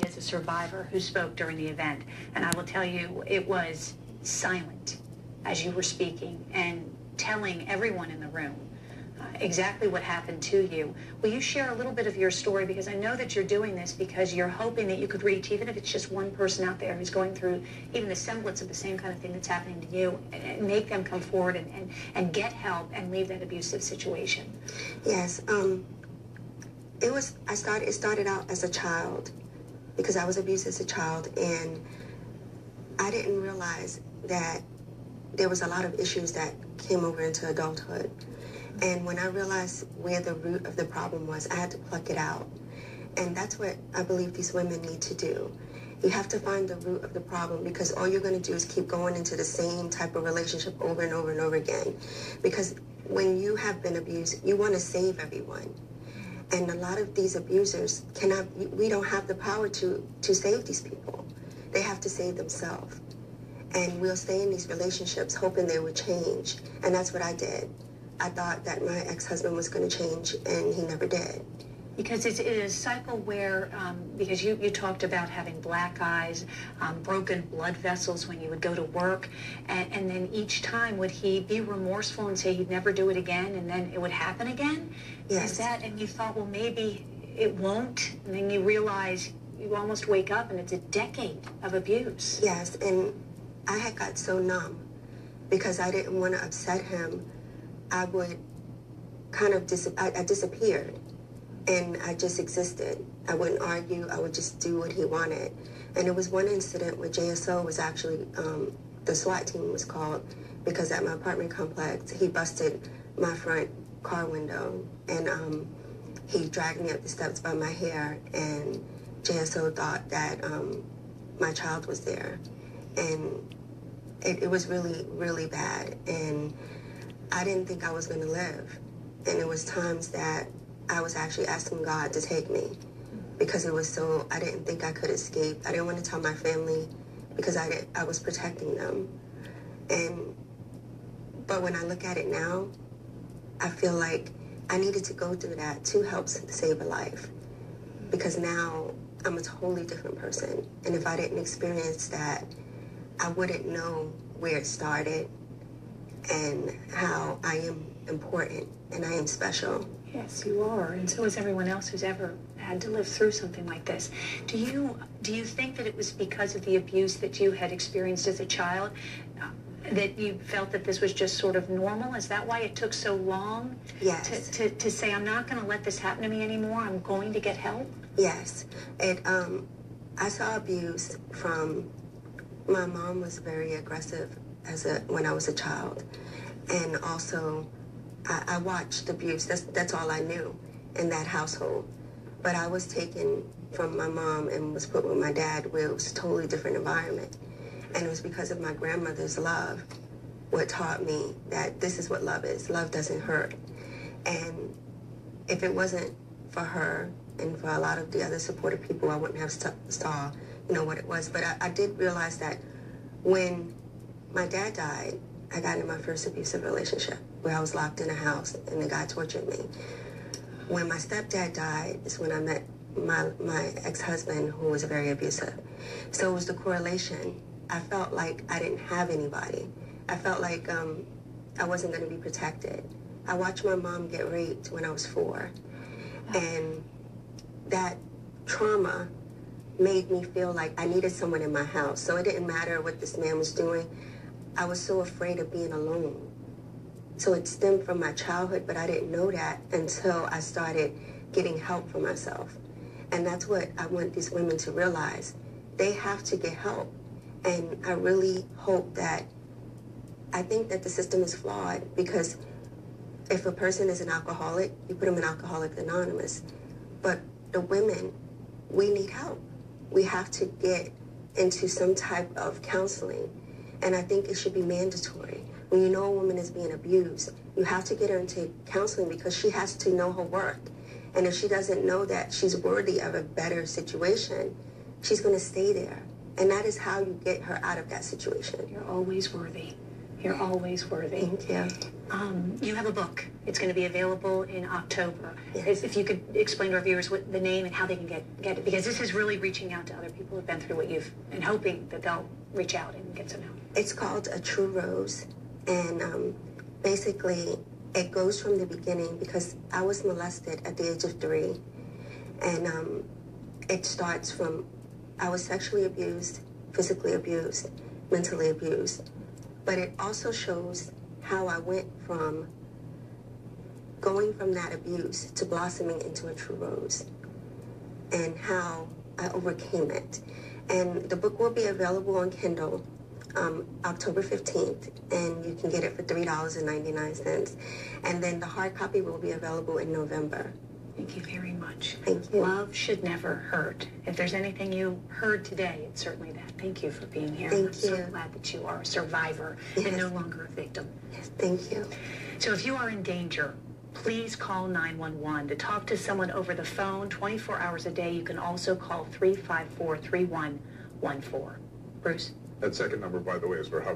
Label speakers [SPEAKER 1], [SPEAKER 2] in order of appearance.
[SPEAKER 1] As a survivor who spoke during the event, and I will tell you, it was silent as you were speaking and telling everyone in the room exactly what happened to you. Will you share a little bit of your story? Because I know that you're doing this because you're hoping that you could reach, even if it's just one person out there who's going through even the semblance of the same kind of thing that's happening to you, and make them come forward and get help and leave that abusive situation.
[SPEAKER 2] Yes. It started out as a child, because I was abused as a child, and I didn't realize that there was a lot of issues that came over into adulthood. And when I realized where the root of the problem was, I had to pluck it out. And that's what I believe these women need to do. You have to find the root of the problem, because all you're going to do is keep going into the same type of relationship over and over and over again. Because when you have been abused, you want to save everyone. And a lot of these abusers we don't have the power to save these people. They have to save themselves. And we'll stay in these relationships hoping they would change. And that's what I did. I thought that my ex-husband was going to change, and he never did.
[SPEAKER 1] Because it is a cycle where, because you talked about having black eyes, broken blood vessels when you would go to work, and then each time would he be remorseful and say he'd never do it again, and then it would happen again?
[SPEAKER 2] Yes.
[SPEAKER 1] Is that, and you thought, well, maybe it won't, and then you realize you almost wake up and it's a decade of abuse.
[SPEAKER 2] Yes, and I had got so numb because I didn't want to upset him. I would kind of I disappeared. And I just existed. I wouldn't argue. I would just do what he wanted. And it was one incident where JSO was actually, the SWAT team was called, because at my apartment complex, he busted my front car window. And he dragged me up the steps by my hair. And JSO thought that my child was there. And it was really, really bad. And I didn't think I was going to live. And it was times that I was actually asking God to take me, because it was so, I didn't think I could escape. I didn't want to tell my family because I was protecting them. But when I look at it now, I feel like I needed to go through that to help save a life, because now I'm a totally different person. And if I didn't experience that, I wouldn't know where it started and how I am important and I am special.
[SPEAKER 1] Yes, you are, and so is everyone else who's ever had to live through something like this. Do you think that it was because of the abuse that you had experienced as a child that you felt that this was just sort of normal? Is that why it took so long?
[SPEAKER 2] Yes.
[SPEAKER 1] To say, I'm not going to let this happen to me anymore, I'm going to get help?
[SPEAKER 2] Yes. I saw abuse from, my mom was very aggressive when I was a child, and also I watched abuse. That's all I knew in that household. But I was taken from my mom and was put with my dad, where it was a totally different environment. And it was because of my grandmother's love what taught me that this is what love is. Love doesn't hurt. And if it wasn't for her and for a lot of the other supportive people, I wouldn't have saw what it was. But I did realize that when my dad died, I got into my first abusive relationship, where I was locked in a house and the guy tortured me. When my stepdad died is when I met my ex-husband, who was very abusive. So it was the correlation. I felt like I didn't have anybody. I felt like I wasn't going to be protected. I watched my mom get raped when I was 4. And that trauma made me feel like I needed someone in my house. So it didn't matter what this man was doing. I was so afraid of being alone. So it stemmed from my childhood, but I didn't know that until I started getting help for myself. And that's what I want these women to realize. They have to get help. And I really hope that, I think that the system is flawed, because if a person is an alcoholic, you put them in Alcoholics Anonymous. But the women, we need help. We have to get into some type of counseling. And I think it should be mandatory. When you know a woman is being abused, you have to get her into counseling, because she has to know her worth. And if she doesn't know that she's worthy of a better situation, she's going to stay there. And that is how you get her out of that situation.
[SPEAKER 1] You're always worthy. You're always worthy.
[SPEAKER 2] Thank you.
[SPEAKER 1] You have a book. It's going to be available in October.
[SPEAKER 2] Yes.
[SPEAKER 1] If you could explain to our viewers what the name and how they can get it, because this is really reaching out to other people who've been through what you've, and hoping that they'll reach out and get some help.
[SPEAKER 2] It's called A True Rose, and basically it goes from the beginning because I was molested at the age of 3, and it starts from I was sexually abused, physically abused, mentally abused, but it also shows how I went from going from that abuse to blossoming into a true rose and how I overcame it. And the book will be available on Kindle October 15th, and you can get it for $3.99. And then the hard copy will be available in November.
[SPEAKER 1] Thank you very much.
[SPEAKER 2] Thank you.
[SPEAKER 1] Love should never hurt. If there's anything you heard today, it's certainly that. Thank you for being here.
[SPEAKER 2] Thank
[SPEAKER 1] I'm so
[SPEAKER 2] you.
[SPEAKER 1] glad that you are a survivor and no longer a victim.
[SPEAKER 2] Yes, thank you.
[SPEAKER 1] So if you are in danger, please call 911 to talk to someone over the phone 24 hours a day. You can also call 354-3114. Bruce?
[SPEAKER 3] That second number, by the way, is for Hubbard.